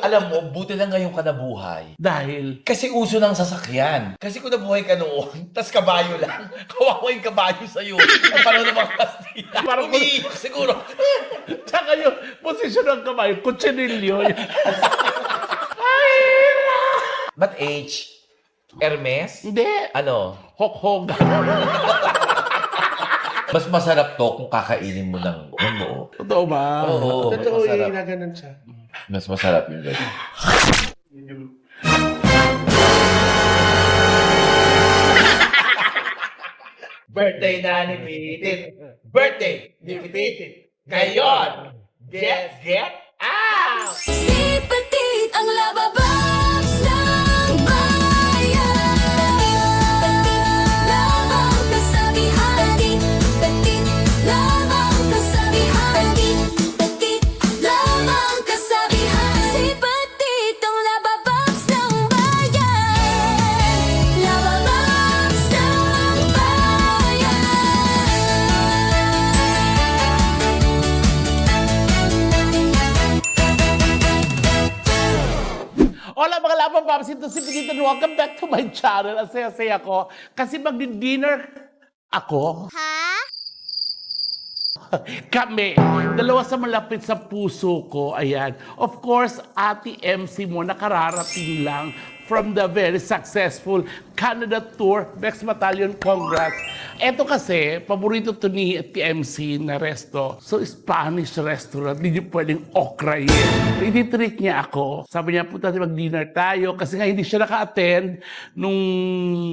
Alam mo, buti lang ngayon ka nabuhay. Dahil, Kasi uso ng sasakyan. Kasi kung nabuhay ka noon, tas kabayo lang, kawawa yung kabayo sa'yo. Ang panahon ng mga Kastila. Parang- Umiiyak siguro. tsaka yung posisyon ng kamay, kutsinilyo. But age? Hermes? Hindi. Ano? Hok-hog. Mas masarap to kung kakainin mo ng ano. Totoo ba? Oo, mas Totoo, masarap. ginaganon siya. Mas masarap yung ganyan. Birthday na ni Pitit. Birthday ni Pitit. Ngayon. Get out! Si Petit ang lababas ng bayan. Petit lamang kasabihan. Petit lamang kasabihan. Petit lamang kasabihan. Si Petit ang lababas ng bayan. Lababas ng bayan. Hola mga labang paps, ito si Petit and welcome back to my channel. Ang saya-saya ko kasi magdi-dinner ako. Kami, dalawa sa malapit sa puso ko, ayan. Of course, Ate MC mo, nakararating lang from the very successful Canada Tour. Bex Battalion, congrats. Eto kasi, paborito to ni Ate MC na resto. So, Spanish restaurant, hindi niyo pwedeng okrayin. Tinitreat niya ako. Sabi niya, punta tayo mag-dinner tayo. Kasi nga hindi siya naka-attend nung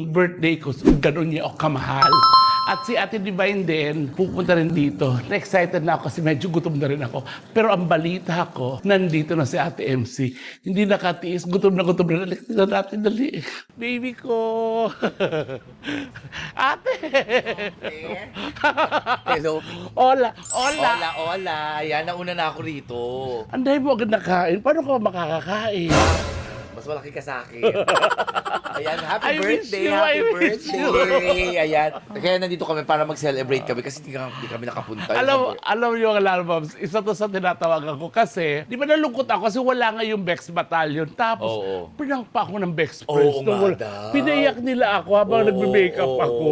birthday ko. So, ganun niya ako kamahal. At si Ate Divine din, pupunta rin dito. Na-excited na ako kasi medyo gutom na rin ako. Pero ang balita ko, nandito na si Ate MC. Hindi nakatiis, gutom na. Tingnan natin, dali. Baby ko. Ate. Hello. Hola. Hola. Ayan, nauna na ako rito. Anday mo agad nakain. Paano ka makakakain? Mas malaki ka sa akin. Ayan, I happy miss birthday, you, happy I miss birthday. Ayan. Kaya nandito kami para mag-celebrate kami kasi hindi kami nakapunta. Alam niyo ang alarms, isa to sa tinatawagan ko kasi, di ba nalungkot ako kasi wala nga yung Bex Battalion. Tapos, Oo. pinang pa ako ng Bex Oo Friends. nga Nung daw. Pinaiyak nila ako habang Oo, nagbe-makeup oo. ako.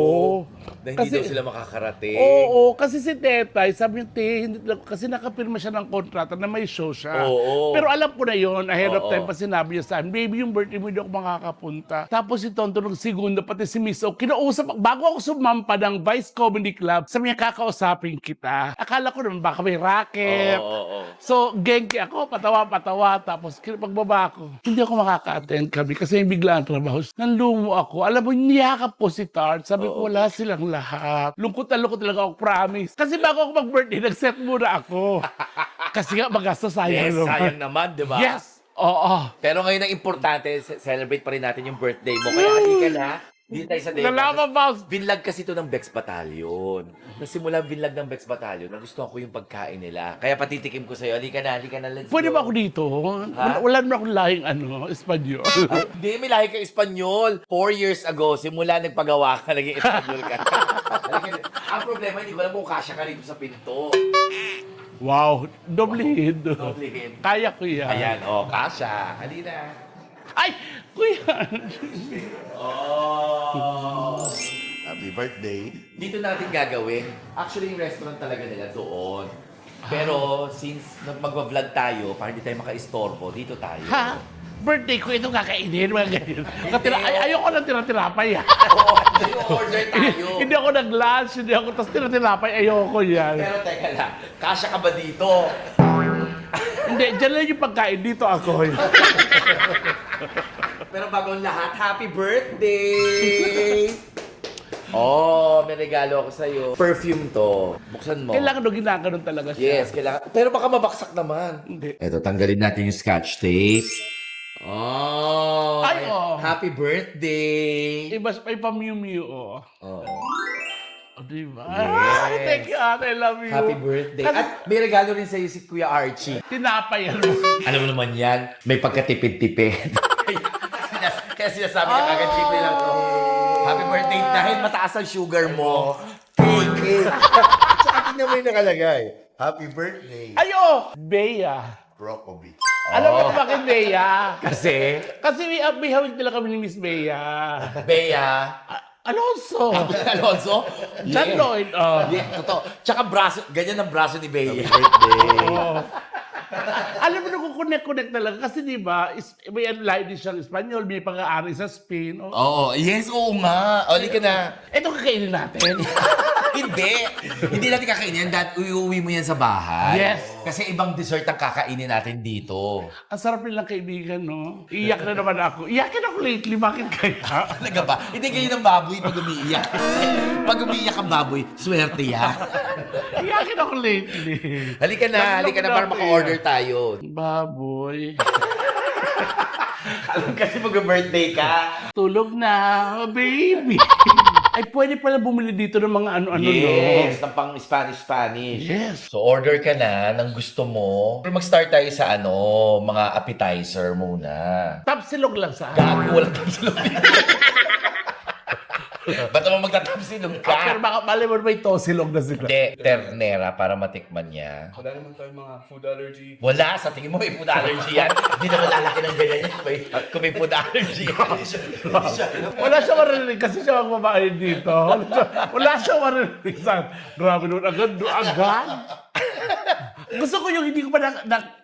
Na hindi daw sila makakarating. Oo, kasi si Tetay, sabi niya, kasi nakapirma siya ng kontrata na may show siya. Oo. Pero alam ko na yon ahead of Oo. time pa sinabi niya sa akin, baby, yung birthday mo hindi ako makakapunta. Tapos si Tonto ng segundo, pati si Miss O, kinausap, bago ako sumampa ng Vice Comedy Club, sabi niya, kakausapin kita. Akala ko naman baka may racket. Oo. So, genki ako, patawa, tapos pagbaba ko, hindi ako makaka-attend kami kasi may bigla ang trabaho. Nanlumo ako. Alam mo, niyakap ko si Tart. Sabi ko, wala silang lahat. Lungkot na lungkot talaga ako, promise. Kasi bago ako mag-birthday, nag-set muna ako. Kasi nga, magastos sayang Yes, naman. sayang naman, di ba? Yes! Oo. Pero ngayon ang importante, celebrate pa rin natin yung birthday mo. Kaya halika na, dito tayo sa Nalaman ba? Binlog kasi ito ng Bex Battalion. Nasimula binlog ng Bex Battalion, nagustuhan ko yung pagkain nila. Kaya patitikim ko sa'yo, halika na, let's Pwede go. ba ako dito? Ha? Wala naman akong lahing Espanyol. Ay, hindi, may lahi ka Espanyol. 4 years ago, simula nagpagawa ka, naging Espanyol ka. Halika na. Ang problema, hindi ko alam kung kasya ka rito sa pinto. Wow, doblehin. Doblehin. Kaya ko yan. Ayan, kasya. Halina. Ay, kuya. Oh! Happy birthday. Dito natin gagawin. Actually, yung restaurant talaga nila doon. Pero since magwa-vlog tayo, para hindi tayo maka-istorbo, dito tayo. Ha? Birthday ko ito kakainin, mga ganyan. Ayoko ng tira-tirapay. Oo, order tayo. Hindi ako nag-lunch, hindi ako, tapos tira-tirapay, ayoko yan. Pero teka lang, kasya ka ba dito? Hindi, dyan lang yung pagkain, dito ako. Pero bago ang lahat, happy birthday! Oh, may regalo ako sa'yo. Perfume to. Buksan mo. Kailangan nung ginaganon talaga siya. Yes, kailangan. Pero baka mabaksak naman. Hindi. Eto, tanggalin natin yung scotch tape. Oh! Ay, oh. Happy birthday! Iba pa yung pamiyumiyo, oh. Oh. Oh, diba? Yes. Ay, thank you, ate, I love you. Happy birthday. Kasi At may regalo rin sa'yo si Kuya Archie. tinapay yan mo. Ano mo naman yan? May pagkatipid-tipid. Kaya sinasabi niya kagad simple lang to. Happy birthday dahil mataas ang sugar mo. Cake. Sa akin naman yung nakalagay. Happy birthday. Ayo! Bea. Broccoli. Alam mo kung bakit Bea? Kasi, Kasi may hawig nila kami ni Miss Bea. Bea, Alonso. Alonso, John Lloyd. Oh. Yeah, totoo. Tsaka braso, ganyan ang braso ni Bea. Oo. Alam mo, nagkukonek-connect talaga. Kasi di ba, may line din siyang Espanyol, may pang-aari sa Spain. Oh. Oo, yes, oo nga. O, ka na. Ito kakainin natin. Hindi. Hindi natin kakainin yan. Iuwi mo yan sa bahay. Yes. Kasi ibang dessert ang kakainin natin dito. Ang sarap nilang kaibigan, no? Iyak na naman ako. Iyakin ako lately. Bakit kaya? Talaga ba? Hindi kayo ng baboy pag umiiyak. Pag umiiyak ang baboy, swerte yan. Iyakin ako lately. Halika na para maka-order tayo. Baboy. Alam kasi mag-birthday ka. Tulog na, baby. Ay, pwede pala bumili dito ng mga ano-ano, Yes, no? ng pang Spanish. Yes. So order ka na ng gusto mo. Pero mag-start tayo sa mga appetizer muna. Tapsilog lang sa Gago, walang tapsilog dito. Ba't naman magtatapsilog Pero ka? baka mali mo may tosilog na sila. Hindi, ternera para matikman niya. Wala naman tayo mga food allergy. Wala, sa tingin mo may food allergy yan. Hindi naman lalaki ng ganyan yan kung may food allergy yan. Wala siya marinig kasi siya magbabayad dito. Wala siya marinig. Grabe nun, agad. Gusto ko yung hindi ko pa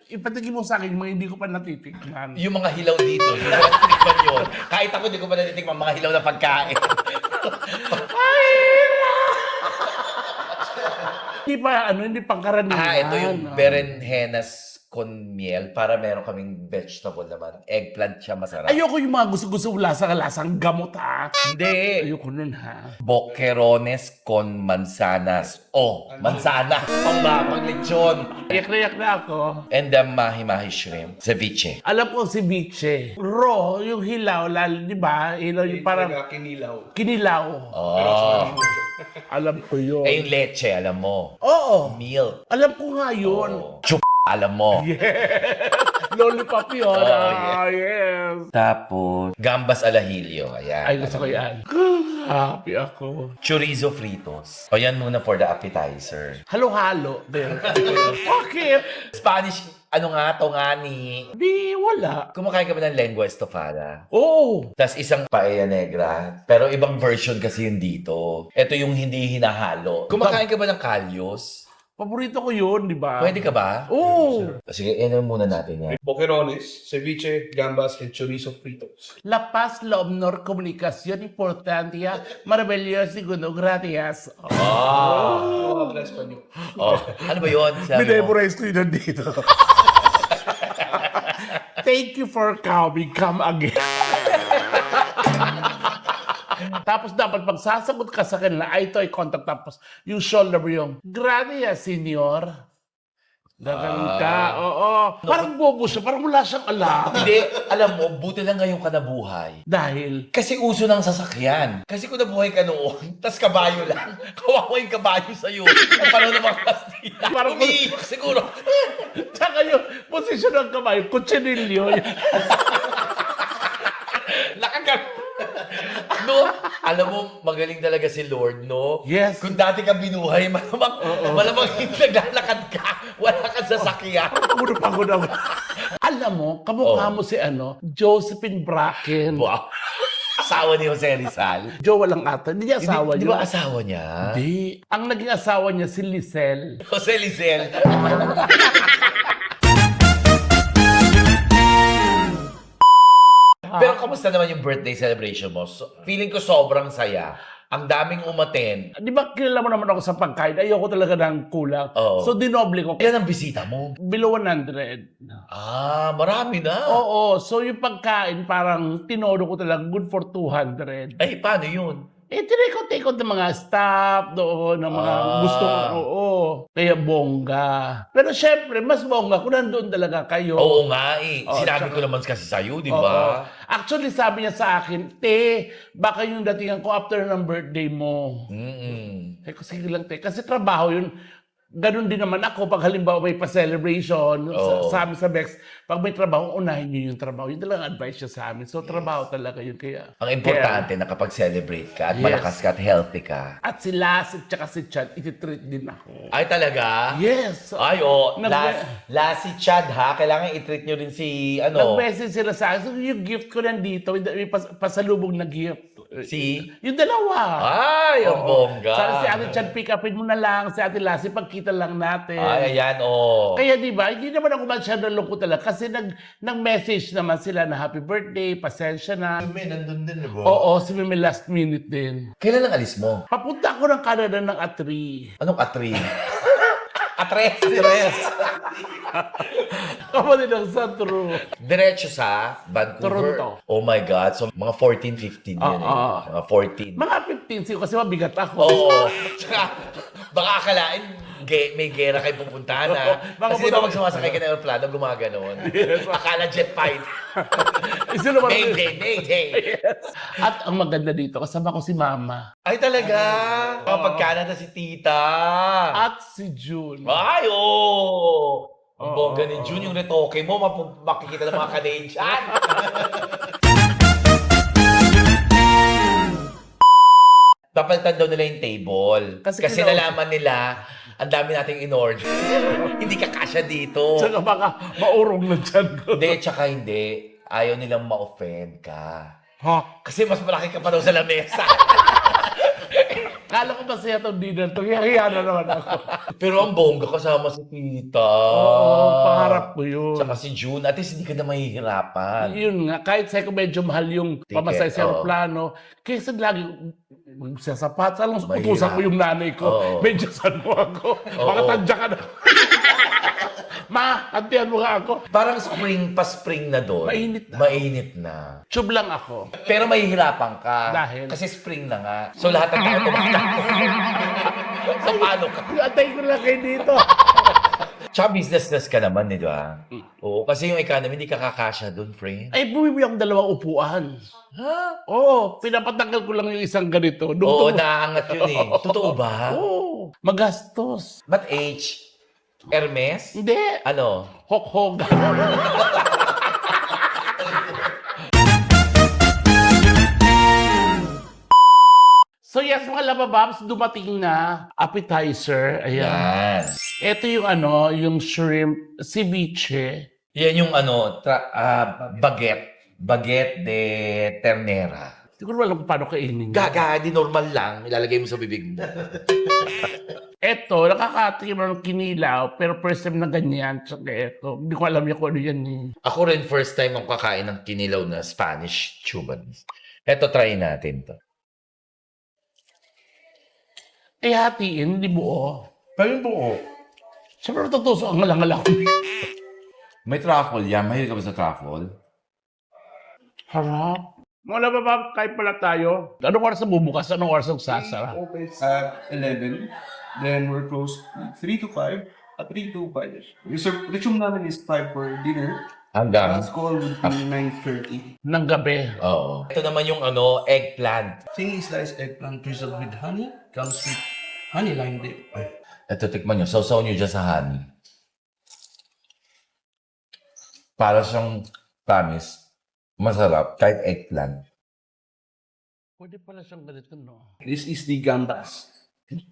ipatigin mo sa akin yung mga hindi ko pa natitikman. Yung mga hilaw dito, hindi ko natitikman yun. Kahit ako, hindi ko pa natitikman mga hilaw na pagkain. Hindi pangkaraniwan. Ito yung berenjenas con miel para meron kaming vegetable naman. Eggplant siya masarap. Ayoko yung mga gusto-gusto lasang gamot, ha? Hindi. Ayoko nun, ha? Boquerones con manzanas. Manzana. Pang lechon. Iyak na ako. And the mahi-mahi shrimp. Ceviche. Alam ko si Biche. Raw, yung hilaw, di ba? Hilaw yung parang Talaga kinilaw. kinilaw. Oh. Alam ko yun. Eh, yung leche, alam mo. Oo. Milk. Alam ko nga yun. Chup, alam mo. Lollipop yun. Oh, Yes. Tapos, gambas alahillo. Ayan. Ay, gusto ko yan. Happy ako. Chorizo fritos. O yan muna for the appetizer. Halo-halo. Bakit? Spanish, tongani. Di, wala. Kumakain ka ba ng lengua estofada? Oo. Tapos isang paella negra. Pero ibang version kasi yun dito. Ito yung hindi hinahalo. Kumakain ka ba ng kalyos? Paborito ko yun, di ba? Pwede ka ba? Oo. Sige, yan muna natin yan. Boquerones, ceviche, gambas, and chorizo fritos. La paz, la honor, comunicación, importancia, maravilloso, segundo, gracias. Oh, habla español. Ano ba yun? Sabi mo? Binemorize ko yun dito. Thank you for coming. Come again. Tapos dapat pag sasagot ka sa kanila, ito ay contact. Tapos yung shoulder mo yung, gracias, senyor. Gagaling ka. Oo. Parang bobo siya. Parang wala siyang alam. Hindi, alam mo, buti lang ngayon ka nabuhay. Dahil, Kasi uso ng sasakyan. Kasi kung nabuhay ka noon, tas kabayo lang, kawawa yung kabayo sa'yo. Ang panahon ng mga Kastila. Parang- Umiiyak siguro. tsaka yung posisyon ng kamay, kutsinilyo. Nakagal. No, alam mo, magaling talaga si Lord, no? Yes. Kung dati ka binuhay, malamang hindi naglalakad ka. Wala kang sasakyan. Pagod ako. Alam mo, kamukha mo si Josephine Bracken. Wow. Asawa ni Jose Rizal. Jowa lang ata. Hindi niya asawa Di niya. ba asawa niya? Hindi. Ang naging asawa niya si Lisel. Jose Rizal. Pero kamusta naman yung birthday celebration mo? Feeling ko sobrang saya. Ang daming umaten. Di ba kilala mo naman ako sa pagkain? Ayoko talaga ng kulang. Oo. So dinoble ko. Ilan ang bisita mo? Below 100. Marami na. Oo. So yung pagkain parang tinodo ko talaga good for 200. Ay, paano yun? Tinikot-tikot ng mga staff doon, ng mga gusto ko. Oo. Kaya bongga. Pero syempre, mas bongga kung nandun talaga kayo. Oo nga eh. Oo, Sinabi tsaka- ko naman kasi sa'yo, di Oo. ba? Actually, sabi niya sa akin, baka yung datingan ko after ng birthday mo. Mm-mm. Sabi ko, sige lang, Kasi trabaho yun. ganun din naman ako pag halimbawa may pa-celebration Oo. sa amin sa Bex, pag may trabaho, unahin niyo yung trabaho. Yun talaga advice niya sa amin. So, trabaho talaga yun. Kaya, Ang importante na kapag celebrate ka at Yes. malakas ka at healthy ka. at si Lassie tsaka si Chad, ititreat din ako. Ay, talaga? Yes. Ay, oh. Nag- Last si Chad, ha? Kailangan i-treat nyo rin si, Nag-message sila sa akin. So, yung gift ko nandito, may pasalubong na gift. si... Yung dalawa. Ay, ang Oo. bongga. Sana si Ate Chad, pick upin mo na lang. Si Ate Lassie, pagkita lang natin. Ay, ayan, oh. Kaya di ba, hindi naman ako masyadong lungkot talaga kasi nag-message naman sila na happy birthday, pasensya na. May nandun din, di ba? Oo, si Mimi last minute din. Kailan ang alis mo? Papunta ako ng Canada ng A3. Anong atri? Atres? Kapatid ng Santro. Diretso sa Vancouver. Toronto. Oh my God. So, mga 14, 15 yun Oo. Mga 14. Mga 15 siguro kasi mabigat ako. Oo. Tsaka, baka akalain, may gera kayo pupuntahan na. Baka Kasi di ba pag sumasakay ka ng aeroplano, gumaganon. Akala jet fight. Isa naman Mayday. At ang maganda dito, kasama ko si Mama. Ay, talaga? Kapag Canada si tita. At si June. Ay, oo. Ang Oo, bongga ni June, yung retoke mo, makikita ng mga Canadian. Papalitan daw nila yung table. Kasi Kasi nalaman nila, ang dami nating in-order. Hindi ka kasya dito. Tsaka baka maurong na dyan ko. Hindi, tsaka hindi. Ayaw nilang ma-offend ka. Ha? Kasi mas malaki ka pa daw sa lamesa. Kala ko masaya itong dinner to. Hiya na naman ako. Pero ang bongga kasama si tita. Oo, pangarap ko yun. Tsaka si June, at least hindi ka na mahihirapan. Yun nga, kahit sa'yo medyo mahal yung Ticket, pamasay sa oo. aeroplano, kaysa lagi sa sapat, alam Mahirap. utusan ko yung nanay ko, Oo. medyo san mo ako, baka Oo. tadya ka na. Ma, antiyan mo nga ako. Parang spring na doon. Mainit na. Mainit na. Tube lang ako. Pero mahihirapan ka. Dahil? Kasi spring na nga. So lahat ng tao tumatakbo. So paano ka? Antayin ko lang kayo dito. Tsaka business class ka naman, di ba? Oo, kasi yung economy, hindi ka kakasya doon, friend. Ay, bumibili akong dalawang upuan. Ha? Oo, pinapatanggal ko lang yung isang ganito. Oo, naangat yun eh. Totoo ba? Oo, magastos. But age? Hermes? Hindi, Ano? hok-hog. So yes, mga labababs, dumating na appetizer. Ayan. Yan. Ito yung yung shrimp ceviche. Yan yung ano, baguette. Baguette de ternera. Hindi ko naman alam kung paano kainin. Gaga, di normal lang. Ilalagay mo sa bibig mo. Ito, nakakatikim ng kinilaw, pero first time na ganyan. Tsaka ito, hindi ko alam yung kung ano yan eh. Ako rin first time ang kakain ng kinilaw na Spanish Cubans. Eto, try natin to. Eh, hatiin, hindi buo. Pero yung buo. Siyempre, matutuso ang ngalang-ngalang. May truffle yan. Mahilig ka ba sa truffle? Harap. Mga labababs, kain pala tayo. Anong oras na bubukas? Anong oras ang sasara? Open at 11. Then we're closed 3 to 5. At 3 to 5. The room namin is 5 for dinner. Hanggang? Last call would be 9:30. Ng gabi. Oo. Ito naman yung ano, eggplant. Thinly sliced eggplant drizzled with honey. Comes with honey lime dip. Ito, tikman nyo. Sausaw nyo dyan sa honey. Para siyang promise. Masarap. Kahit eggplant. Pwede pala siyang ganito, no? This is the gambas.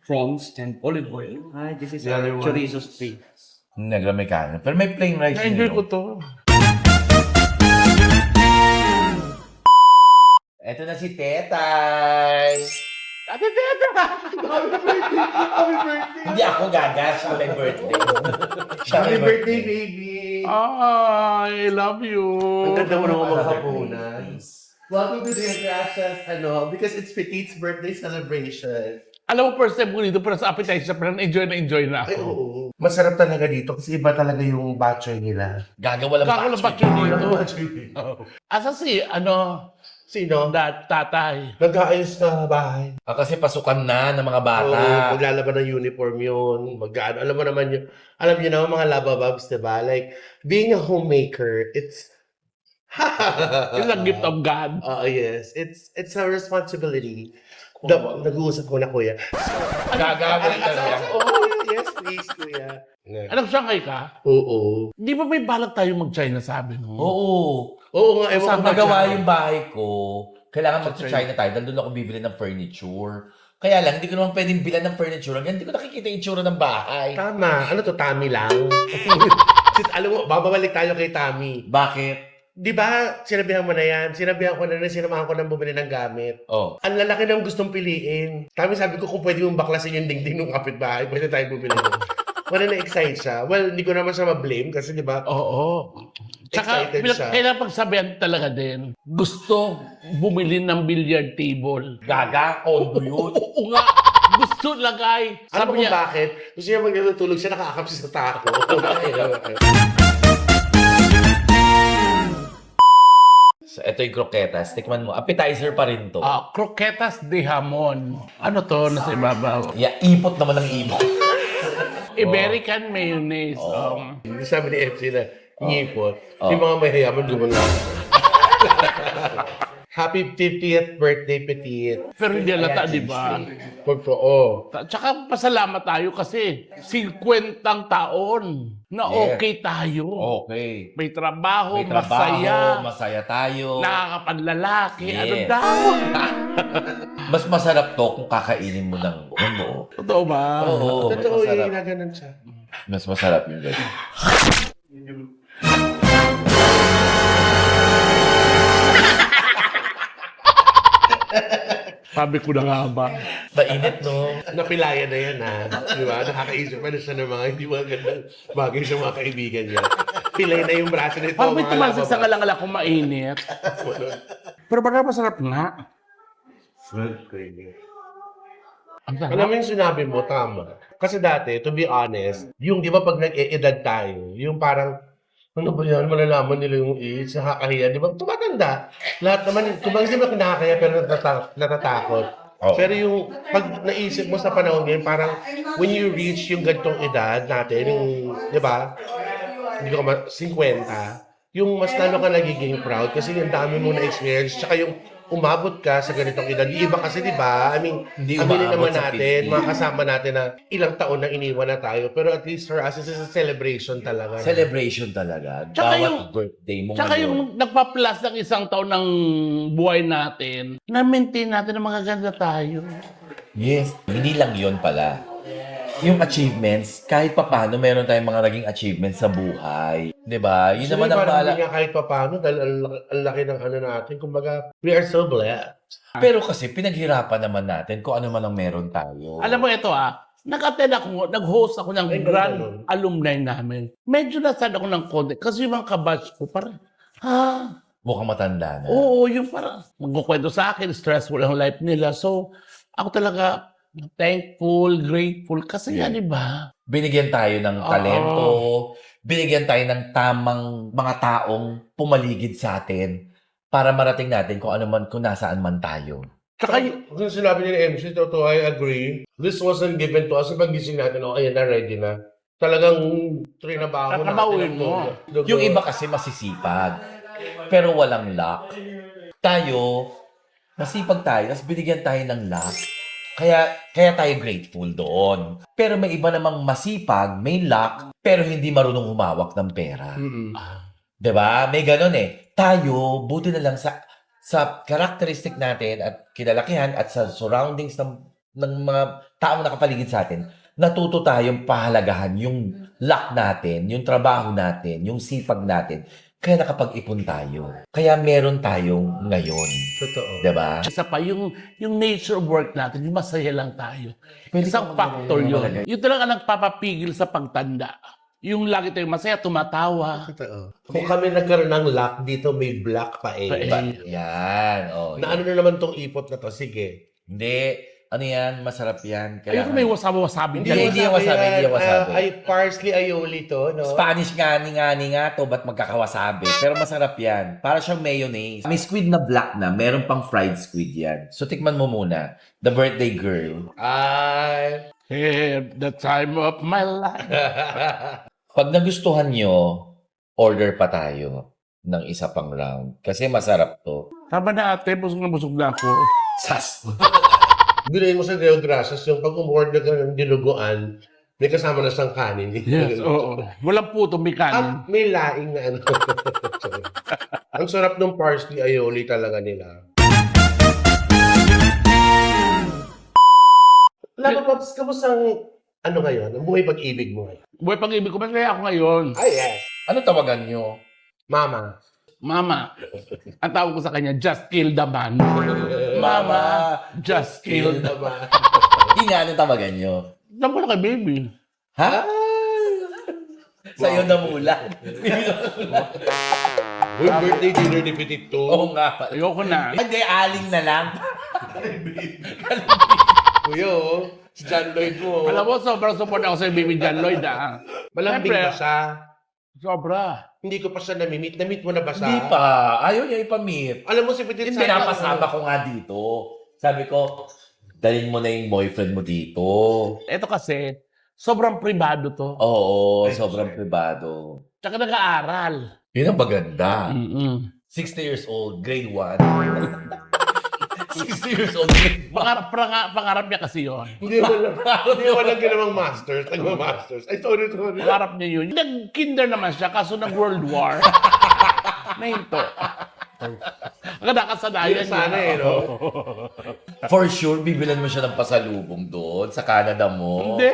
Prawns and olive oil. This is The other one chorizo is- steak. Nagramekano. Pero may plain rice. Na-enjoy din, ko no? to. Ito na si Tetay. Ate Teta! Hindi ako gaga. Siya may birthday. Siya may birthday. baby! I love you. Ang ganda mo naman maghapunan. Welcome to the Gracias, because it's Petite's birthday celebration. Alam mo, first time ko dito, pero sa appetizer, parang enjoy na Ay, ako. oo. Masarap talaga dito kasi iba talaga yung batchoy nila. Gaga walang Kako lang batchoy. batch dito. Asa si, Sino? tatay. Nag-aayos na bahay. Kasi pasukan na ng mga bata. Oo, maglalaban ng uniform yun. Alam mo naman yun. Alam niyo naman mga labababs, diba? Like, being a homemaker, it's... It's a gift of God. Yes. It's a responsibility. Nag-uusap ko na, kuya. Gaga mo rin talaga. Oh, yes. Please, kuya. Anak, Shanghai ka? Oo. Di ba may balak tayo mag-China, sabi mo? Oo. Oo nga, ewan Sa ko ba magawa siya? yung bahay ko, kailangan Sa mag-China tayo dahil doon ako bibili ng furniture. Kaya lang, hindi ko naman pwedeng bilan ng furniture hanggang hindi ko nakikita yung itsura ng bahay. Tama. Ano to, Tami lang? Alam mo, babalik tayo kay Tami. Bakit? Di ba, sinabihan mo na yan? Sinabihan ko na sinamahan ko ng bumili ng gamit. Oh. Ang lalaki ng gustong piliin. Tami, sabi ko kung pwede mong baklasin yung dingding ng kapitbahay, pwede tayo bumili nun. Wala na-excite siya. Well, hindi ko naman siya ma-blame kasi di ba, Oo. Tsaka, Excited siya. kailangan pagsabihan talaga din. Gusto bumili ng billiard table. Gaga, kondo yun. Oo nga. Gusto lagay. alam mo Sabi kung niya, bakit? Gusto niya magtutulog siya, nakakap siya sa tako. So, ito yung croquetas. Tikman mo. Appetizer pa rin to. croquetas de hamon. Ano to? Nasa ibabaw. Yeah, ipot naman ng ipot. American mayonnaise. Hindi sabi ni FC na, ngipot. Oh. Yung mga mahihayaman, gumalaw. Happy 50th birthday, Petit. Pero hindi halata, di ba? Totoo. Tsaka pasalamat tayo kasi 50 taon na Yeah. okay tayo. Okay. May trabaho, May trabaho, masaya, masaya tayo. nakakapaglalaki, Yeah. ano daw. Mas masarap to kung kakainin mo ng buo. Totoo ba? Oo, mas Totoo, masarap. yung ginaganon siya. Mas masarap yung ganyan. Sabi ko na nga ba? Mainit, no? Napilaya na yan, ha? Di ba? Nakakaisip pa na siya ng mga hindi magandang bagay sa mga kaibigan niya. Pilay na yung braso nito, Pag may mga tumansik sa lababa. kalangala kung mainit. Pero baka masarap nga. Ang sarap. Alam mo yung sinabi mo, tama. Kasi dati, to be honest, yung di ba pag nag-e-edad tayo, yung parang, ano ba yan, malalaman nila yung age, nakakahiya, di ba? Tumatanda. Lahat naman, kumbaga di ba nakakahiya pero natatakot. Oo. Pero yung pag naisip mo sa panahon ngayon, parang when you reach yung ganitong edad natin, yung, di ba, hindi ko 50, yung mas lalo ka nagiging proud kasi yung dami mo na-experience, tsaka yung umabot ka sa ganitong edad. Di iba kasi, di ba? I mean, Hindi aminin umaabot naman sa natin, 50. mga kasama natin na ilang taon na iniwan na tayo. Pero at least for us, it's a celebration talaga. Celebration talaga. Tsaka Bawat yung- birthday mo Tsaka ngayon. yung nagpa-plus ng isang taon ng buhay natin, na-maintain natin na magaganda tayo. Yes. Hindi lang yon pala. Yung achievements, kahit papano, meron tayong mga naging achievements sa buhay. 'Di ba? Yun So, naman ang parang bala. hindi nga kahit paano dahil ang laki ng ano natin. Kumbaga, we are so blessed. Pero kasi pinaghirapan naman natin kung ano man ang meron tayo. Alam mo ito nag-attend ako, nag-host ako ng Ay, grand ganun. alumni namin. Medyo nasad ako ng konti kasi yung mga kabatch ko parang, Mukhang matanda na. oo, yung parang magkukwento sa akin, stressful ang life nila. So, ako talaga thankful, grateful kasi nga, di ba? Binigyan tayo ng talento, binigyan tayo ng tamang mga taong pumaligid sa atin para marating natin kung ano man, kung nasaan man tayo. Tsaka Kung sinabi ni MC, totoo, I agree. This wasn't given to us. Pag gising natin, ayan na, ready na. Talagang trinabaho Tatabawin natin. mo. Yung iba kasi masisipag, pero walang luck. Tayo, masipag tayo, tapos binigyan tayo ng luck. Kaya tayo grateful doon. Pero may iba namang masipag, may luck, pero hindi marunong humawak ng pera. 'Di ba? May ganun eh. Tayo, buti na lang sa characteristic natin at kinalakihan at sa surroundings ng mga taong nakapaligid sa atin, natuto tayong pahalagahan yung luck natin, yung trabaho natin, yung sipag natin. Kaya nakapag-ipon tayo. Kaya meron tayong ngayon. Totoo. 'Di ba? isa pa, yung nature of work natin, yung masaya lang tayo. Pwede Isang ka factor maglalagay. yun. Yun talaga ang nagpapapigil sa pagtanda. Yung lagi tayong masaya, tumatawa. Totoo. Kung kami nagkaroon ng luck, dito may black pa eh. Pa eh. Yan. Oh, Na ano na naman tong ipot na to? Sige. Hindi. Ano yan? Masarap yan. Ayoko may wasabi-wasabi Hindi, dyan. hindi yung wasabi, hindi yung wasabi. Ay, parsley aioli to, no? Spanish ngani-ngani nga to, ba't magkakawasabi? Pero masarap yan. Para siyang mayonnaise. May squid na black na, meron pang fried squid yan. So tikman mo muna. The birthday girl. Ay. The time of my life. Pag nagustuhan nyo, order pa tayo ng isa pang round. Kasi masarap to. Tama na ate, busog na ako. Sas! Bilhin mo sa Deo Grasas yung pag umorder ka ng dinuguan, May kasama na siyang kanin. Yes, oo. Walang puto, may kanin. At may laing na ano. Ang sarap ng parsley aioli talaga nila. Alam mo, Pops, kamusta ano ngayon? Ang buhay pag-ibig mo ngayon? Buhay pag-ibig ko, masaya ako ngayon. Ay, yes. Ano tawagan nyo? Mama. Mama, ang tawag ko sa kanya, just kill the man. Mama, just kill the man. Hindi nga, ano tawagan nyo? Saan ko na kay baby? Ha? Sa'yo na mula. Uy, birthday dinner ni Petit to. Oo nga. Ayoko na. Hindi, aling na lang. Kuya, oh. Si John Lloyd mo. Alam mo, sobrang support ako sa baby John Lloyd, ah. Malambing Siyempre, ba siya? Sobra. Hindi ko pa siya namimit. Namit mo na ba siya? Hindi pa. Ayaw niya ipamit. Alam mo si Petit Hindi, napasama ko nga dito. Sabi ko, dalhin mo na yung boyfriend mo dito. Ito kasi, sobrang privado to. Oo, sobrang privado. Tsaka nag-aaral. Yun ang maganda. 60 Mm-mm. years old, grade 1. 60 years old, grade 1. Pangarap niya kasi yun. Hindi mo lang. Hindi mo lang ginawang masters. Nagma-masters. Ay, sorry. Pangarap niya yun. Nag-kinder naman siya, kaso nag-World War. Nahinto. Ang nakasanayan Yun sana eh, no? For sure, bibilan mo siya ng pasalubong doon sa Canada mo. Hindi.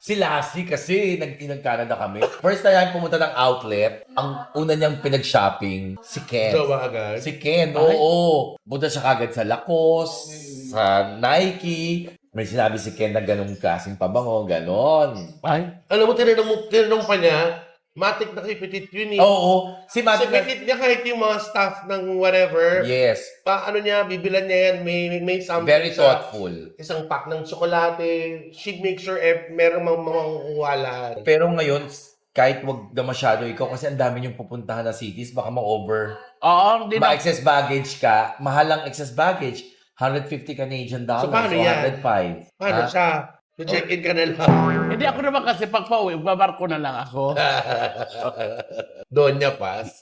Si Lassie kasi, nag-Canada kami. First time pumunta ng outlet, ang una niyang pinag-shopping, si Ken. Jowa agad. Si Ken, oo. Punta siya kagad sa Lacoste, sa Nike. May sinabi si Ken na ganung klaseng pabango, ganon. Ay, Alam mo, tinanong pa niya, matik na kay Petit yun eh. Oo. Si Si Matt, Petit niya kahit yung mga staff ng whatever, yes. ano niya, bibilan niya yan, may something. Very sa- thoughtful. Isang pack ng tsokolate, she'd make sure merong mga wala. Pero ngayon, kahit wag na masyado ikaw, kasi ang dami niyong pupuntahan na cities, baka ma-over. oo, hindi na. Ma-excess baggage ka, mahal ang excess baggage, 150 Canadian dollars. So, paano o yan? 105. Paano Ha? siya? Check-in ka na lang. Hindi ako naman kasi pag pauwi, babarko na lang ako. Donya Paz.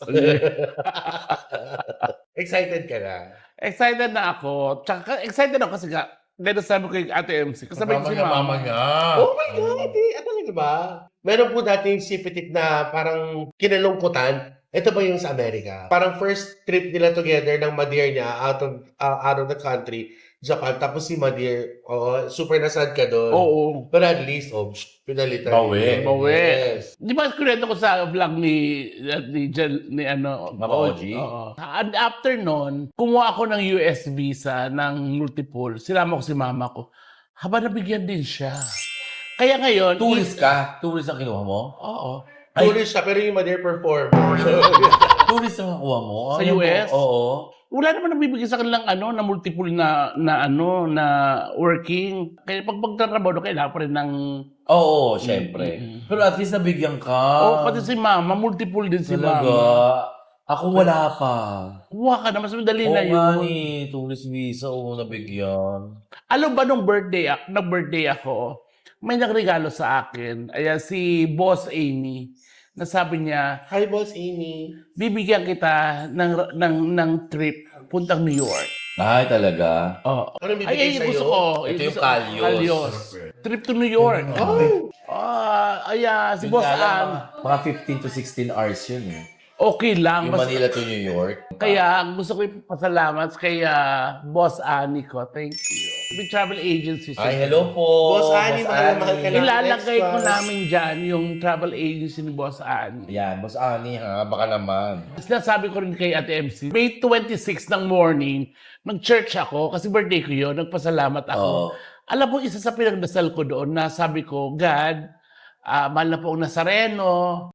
Excited ka na? Excited na ako. Tsaka excited ako kasi nga, dahil sabi ko yung Ate MC, kasabay ko si Mama. niya. Oh my God! Talaga ba? Meron po dati yung si Petit na parang kinalungkutan. Ito ba yung sa Amerika? Parang first trip nila together ng Madeir niya out of the country, Japan. Tapos si Madeir, super nasad ka doon. Oo. But at least, pinalitan. Bawi. Bawi. Yes. Di ba kunento ko sa vlog ni Mama Oji? Oo. And after nun, kumuha ako ng US visa ng multiple. Sinama ko si mama ko. Haba nabigyan din siya. Kaya ngayon... Tourist ka? Tourist ang kinuha mo? Oo. Tourist siya, pero yung Madeir performer. Tourist ang nakuha mo? Sa Ano US? mo? Oo. Wala naman nabibigay sa kanilang na multiple na working. Kaya pag magtatrabaho, kailangan pa rin ng... Oo, syempre. Pero at least nabigyan ka. Oh, pati si mama, multiple din si Talaga? mama. Ako wala pa. Kuha ka na, mas madali Oo na nga yun. eh, tourist visa, oo, nabigyan. Alam ba nung nag-birthday ako, may nagregalo sa akin. Ayan, si Boss Amy. Nasabi niya, Hi, Boss Amy. bibigyan kita ng trip puntang New York. Ay, talaga? Oh. Anong Ay, bibigay gusto sa'yo? ko. Ito yung gusto- Calyos. Trip to New York. Oh, Si Boss Ann. Mga 15 to 16 hours yun eh. Okay lang. Yung Basta- Manila to New York. Kaya gusto ko ipasalamat kay Boss Annie ko. Thank you. May travel agency siya. Ay, hello po. Boss Annie, mahal ka lang. Ilalagay ko Extra. namin dyan yung travel agency ni Boss Annie. Yan, Boss Annie ha, baka naman. Sinasabi ko rin kay Ate MC, May 26 ng morning, nag-church ako kasi birthday ko yun, nagpasalamat ako. Oo. Alam mo, isa sa pinagdasal ko doon na sabi ko, God, mahal na po ang Nazareno,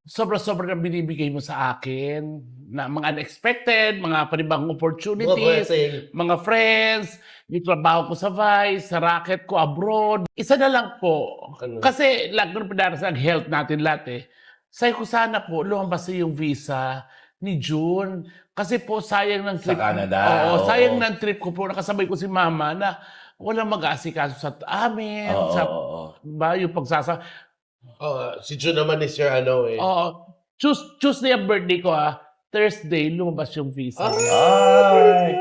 sobra-sobra na binibigay mo sa akin na mga unexpected, mga panibang opportunities, mga friends, yung trabaho ko sa Vice, sa racket ko abroad. Isa na lang po. Ano? Kasi lagi ko pinarasa ang health natin lahat eh. Sabi ko sana po, lumabas na yung visa ni June. Kasi po sayang ng trip. Canada, Oo, oo. sayang ng trip ko po. Nakasabay ko si Mama na walang mag-aasikaso sa amin. Oo, sa, oo, oo. ba, yung pagsasa... Si June naman is your eh. Oo. Tuesday ang birthday ko Thursday, lumabas yung visa. Ay!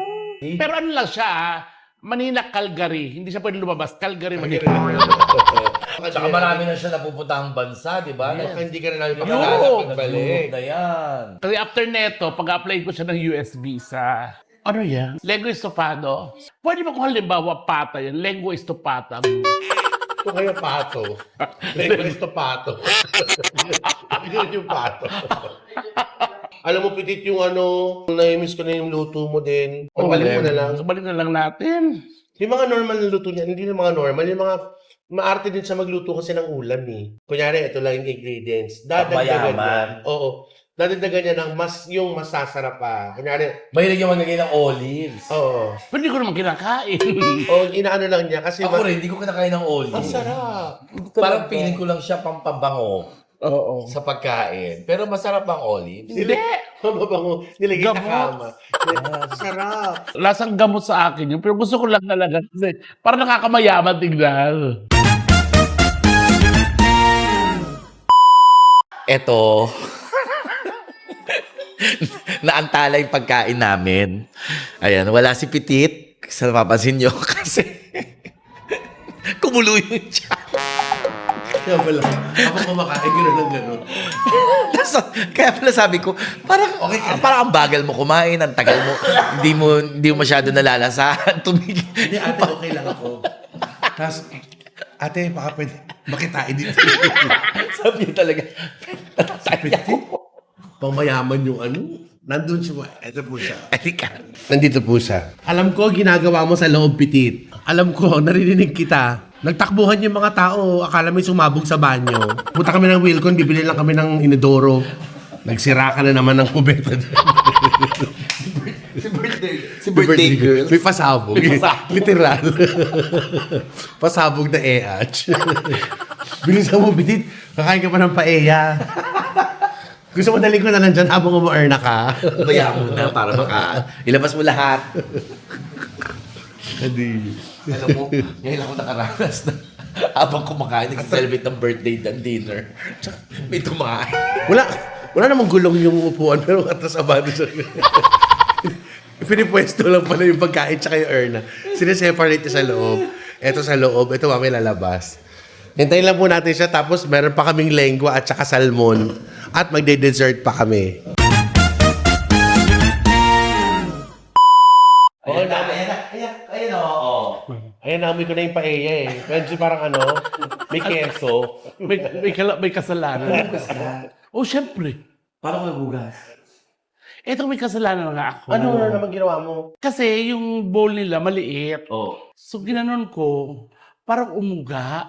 Pero ano lang siya Manila, Calgary. Hindi siya pwede lumabas. Calgary, Manila. Tsaka marami na siya napupuntahang bansa, di ba? Baka hindi ka na namin Yung makalala pagbalik. na yan. Kasi after neto, pag-apply ko siya ng US visa, ano yan? Lengua estofado? Pwede ba kung halimbawa pata yan? Lengua estofata. Ito kaya pato. Lengua ito pato. Yun yung pato. Alam mo, Pitit, yung na-miss ko na yung luto mo din. Pagbalik mo na lang. Balik na lang natin. Yung mga normal na luto niya, hindi na mga normal. Yung mga maarte din sa magluto kasi ng ulam eh. Kunyari, ito lang yung ingredients. Dadagdagan Mayaman. niya. Oo. Dadagdagan niya ng yung masasarap pa. Kunyari, Mahilig yung maglagay ng olives. oo. Pero hindi ko naman kinakain. O, inaano lang niya kasi Ako rin, hindi ko kinakain ng olives. ang sarap. Parang feeling ko lang siya pampabango Oo. sa pagkain. Pero masarap ang olives. Hindi. Mababango. Nilagay sa Gamot. kama. Sarap. Lasang gamot sa akin yun. Pero gusto ko lang talaga kasi parang nakakamayaman tignan. Eto. Naantala yung pagkain namin. Ayan, wala si Pitit. Sa napapansin nyo kasi kumulo yung tiyan. Kaya pala, ako kumakain, gano'n ng gano'n. Kaya pala sabi ko, parang ang bagal mo kumain, ang tagal mo, hindi mo masyado nalalasahan, tumigil. Hindi, ate, okay lang ako. Tapos, ate, baka pwede makitain dito. Sabi niya talaga, Pangmayaman yung nandun siya. Ito po siya. halika. Nandito po siya. Alam ko, ginagawa mo sa loob, Pitit. Alam ko, naririnig kita. Nagtakbuhan yung mga tao. Akala mo sumabog sa banyo. Punta kami ng Wilcon, bibili lang kami ng inodoro. Nagsira ka na naman ng kubeta. Si birthday girl. May pasabog. May pasabog. Literal. Pasabog na e-atch. Bilisan mo, Pitit. Kakain ka pa ng paella. Gusto mo daling ko na lang dyan habang umu-earn ka. Baya mo na para ilabas mo lahat. Hindi. Alam mo, ngayon ako nakaranas na habang kumakain, nag-celebrate ng birthday and dinner. Tsaka may tumahay. Wala namang gulong yung upuan, pero atas abado siya. Pinipwesto lang pala yung pagkain tsaka yung urna. Sineseparate sa loob. Ito sa loob, ito mamaya lalabas. Hintayin lang po natin siya, tapos meron pa kaming lengua at saka salmon. At magde-dessert pa kami. Ayan, oo. Ayan, naamoy ko na yung paella eh. Medyo parang may keso. May kasalanan. Oh, syempre. Paano ko nagugas? Eto may kasalanan nga ako. Ano naman ginawa mo? Kasi yung bowl nila maliit. Oo. So ginanon ko, parang umuga.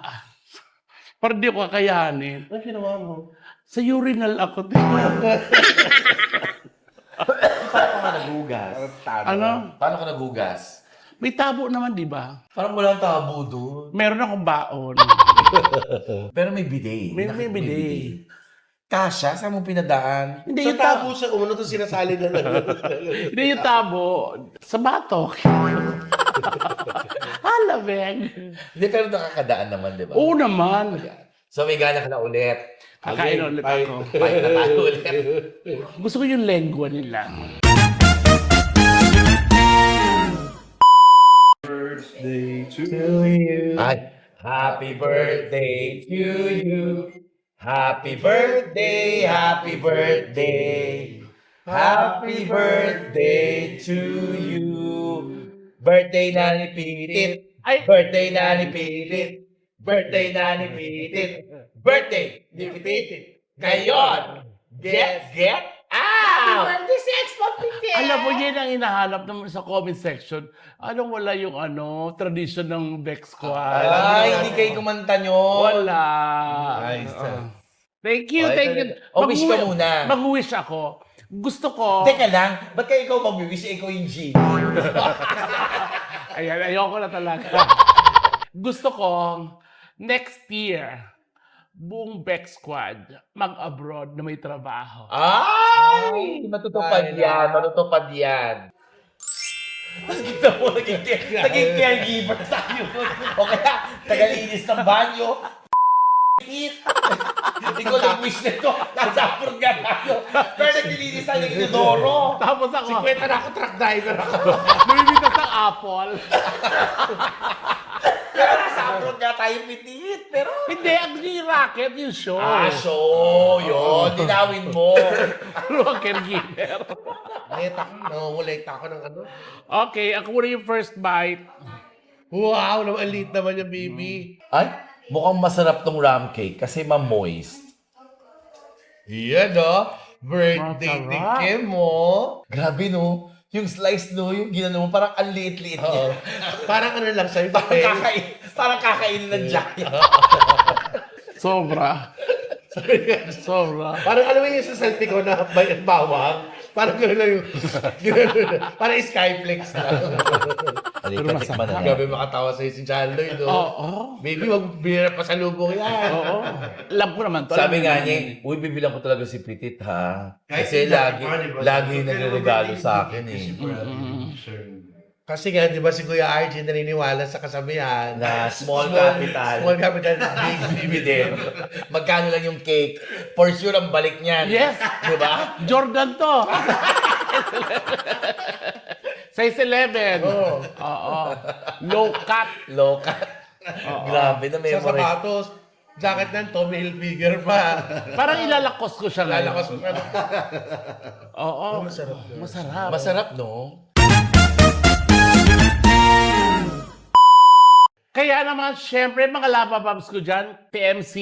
Parang di ko kakayanin. Ano ginawa mo? Sa urinal ako. Paano ka nagugas? Ano? Paano ka nagugas? May tabo naman, di ba? Parang walang tabo doon. Meron akong baon. Pero may bidet. May bidet. Kasha, saan mo pinadaan? Hindi Sa yung tabo. tabo siya, umano to sinasali na lang. Hindi yung tabo. Sa batok. Hala, Beng. Hindi, pero nakakadaan naman, di ba? Oo naman. So may gana ka na ulit. Kakain ulit Bye. ako. Bye na tayo ulit. Gusto ko yung lengua nila. Ay, happy birthday to you. Happy birthday, happy birthday. Happy birthday to you. Birthday na ni Pitit. Ay! Birthday na ni Pitit. Birthday na ni Pitit. Birthday ni Pitit. Ngayon, get out! Alam mo, yan ang hinahanap naman sa comment section. Anong wala yung tradition ng Bex Squad? Ay, hindi kayo kumanta nyo. Wala. Ay, Thank you, Ay, thank you. o, wish ka muna. Mag-wish ako. Gusto ko. Teka lang, ba't kayo ikaw mag-wish? Ikaw yung genie. Ayan, ayoko na talaga. Gusto ko, next year, buong Bex Squad, mag-abroad na may trabaho. Ay! Matutupad yan, matutupad yan. Tapos kita mo, naging caregiver tayo. O kaya, tagalinis ng banyo. Ikaw nag-wish nito, nasa abroad nga tayo. Pero naglilinis tayo ng inodoro. Tapos ako, 50 na ako, truck driver ako. namimitas ng apple. Pero nasa background nga tayo pitit, pero... Hindi, ang G-Rocket yung show. show! Yun, dinawin mo. Rocker Giller. Nangungulit ako ng ano. Okay, ako muna yung first bite. Wow, ang liit naman yung baby. Ay, mukhang masarap tong ram cake kasi ma-moist. Yan, no? Birthday ni Masarap. Kim, mo. Grabe, no? Yung slice, no? Yung ginano mo, parang ang liit-liit Oo. niya. Parang ano lang sa'yo, Parang kakainin ng giant. Sobra. Sobra. Parang alam mo yung sa selfie ko na bawang. Parang gano'n lang yung... Parang skyflex lang. Halika, tikman na. Grabe makatawa sa'yo si John Lloyd, no? Oo. Baby, wag binira pa sa lubong yan. Oo. Alam ko naman to. Sabi Alam nga ko niya, naman. uy, bibilang ko talaga si Petit, ha? Kahit Kasi hindi lagi, natin, di ba? lagi nagre-regalo sa akin, eh. Kasi nga, di ba si Kuya RJ naniniwala sa kasabihan Na small capital. Small capital, big Dividend. Magkano lang yung cake? For sure, ang balik niyan. Yes. Di ba? Jordan to. Size 11. Oo. Oo. Low cut. Loka. Grabe na Sa memory. sapatos, jacket ng Tommy Hilfiger pa. Parang ilalakos ko siya ngayon. Lalakas mo na. Oo. Masarap yun. Masarap. Masarap, no? Kaya naman, syempre, mga lapapabs ko dyan, PMC,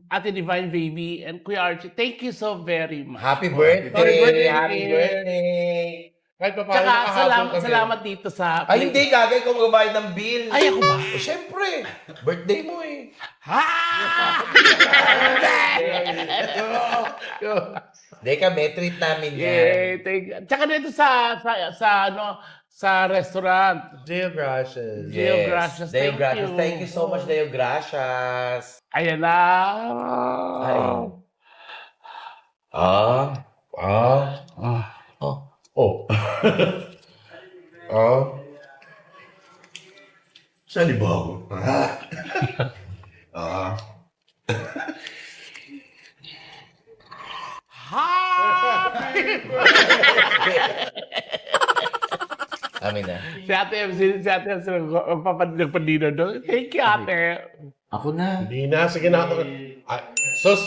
Ate Divine Baby, and Kuya Archie, thank you so very much. Happy birthday! Happy birthday! Happy birthday! Kahit pa paano Tsaka, nakahabol kami. salamat dito sa... Ay, hindi, gagay ko magbabayad ng bill. Ay, ako ba? O, syempre. Birthday mo, eh. Ha! Hindi kami, treat namin yan. Yay, thank you. Tsaka dito sa restaurant. Deo Gracias. Deo Gracias, Deo thank Gracias. you. Thank you so much, Deo Gracias. Ayan na. Ay. Oh. Sa libaw. Ah. Amin na. Si Ate MC nagpadino doon. Thank you, Ate. Ako na. Hindi na, sige na ako. Sus!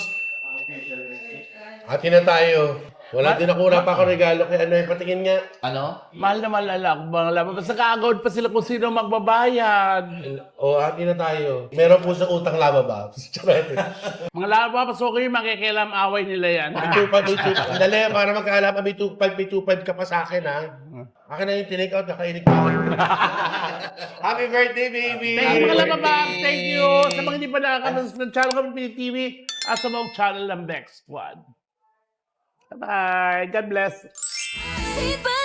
Ati na tayo. Wala din ako, wala pa ako regalo kay ano, patingin nga. Ano? Mahal na malala ko bang laban. Basta kaagawad pa sila kung sino magbabayad. O, ati na tayo. Meron po sa utang laba ba? Mga laba, pasok kayo, makikialam away nila yan. Dali, para magkaalam, may 2.5 ka pa sa akin, ha? Akin na yung tinake out, nakainig ko. Happy birthday, baby! Thank you mga laba, thank you. Sa mga hindi pa nakakanood ng channel kami TV at sa mga channel ng Bex Squad. Bye-bye. God bless. Sipa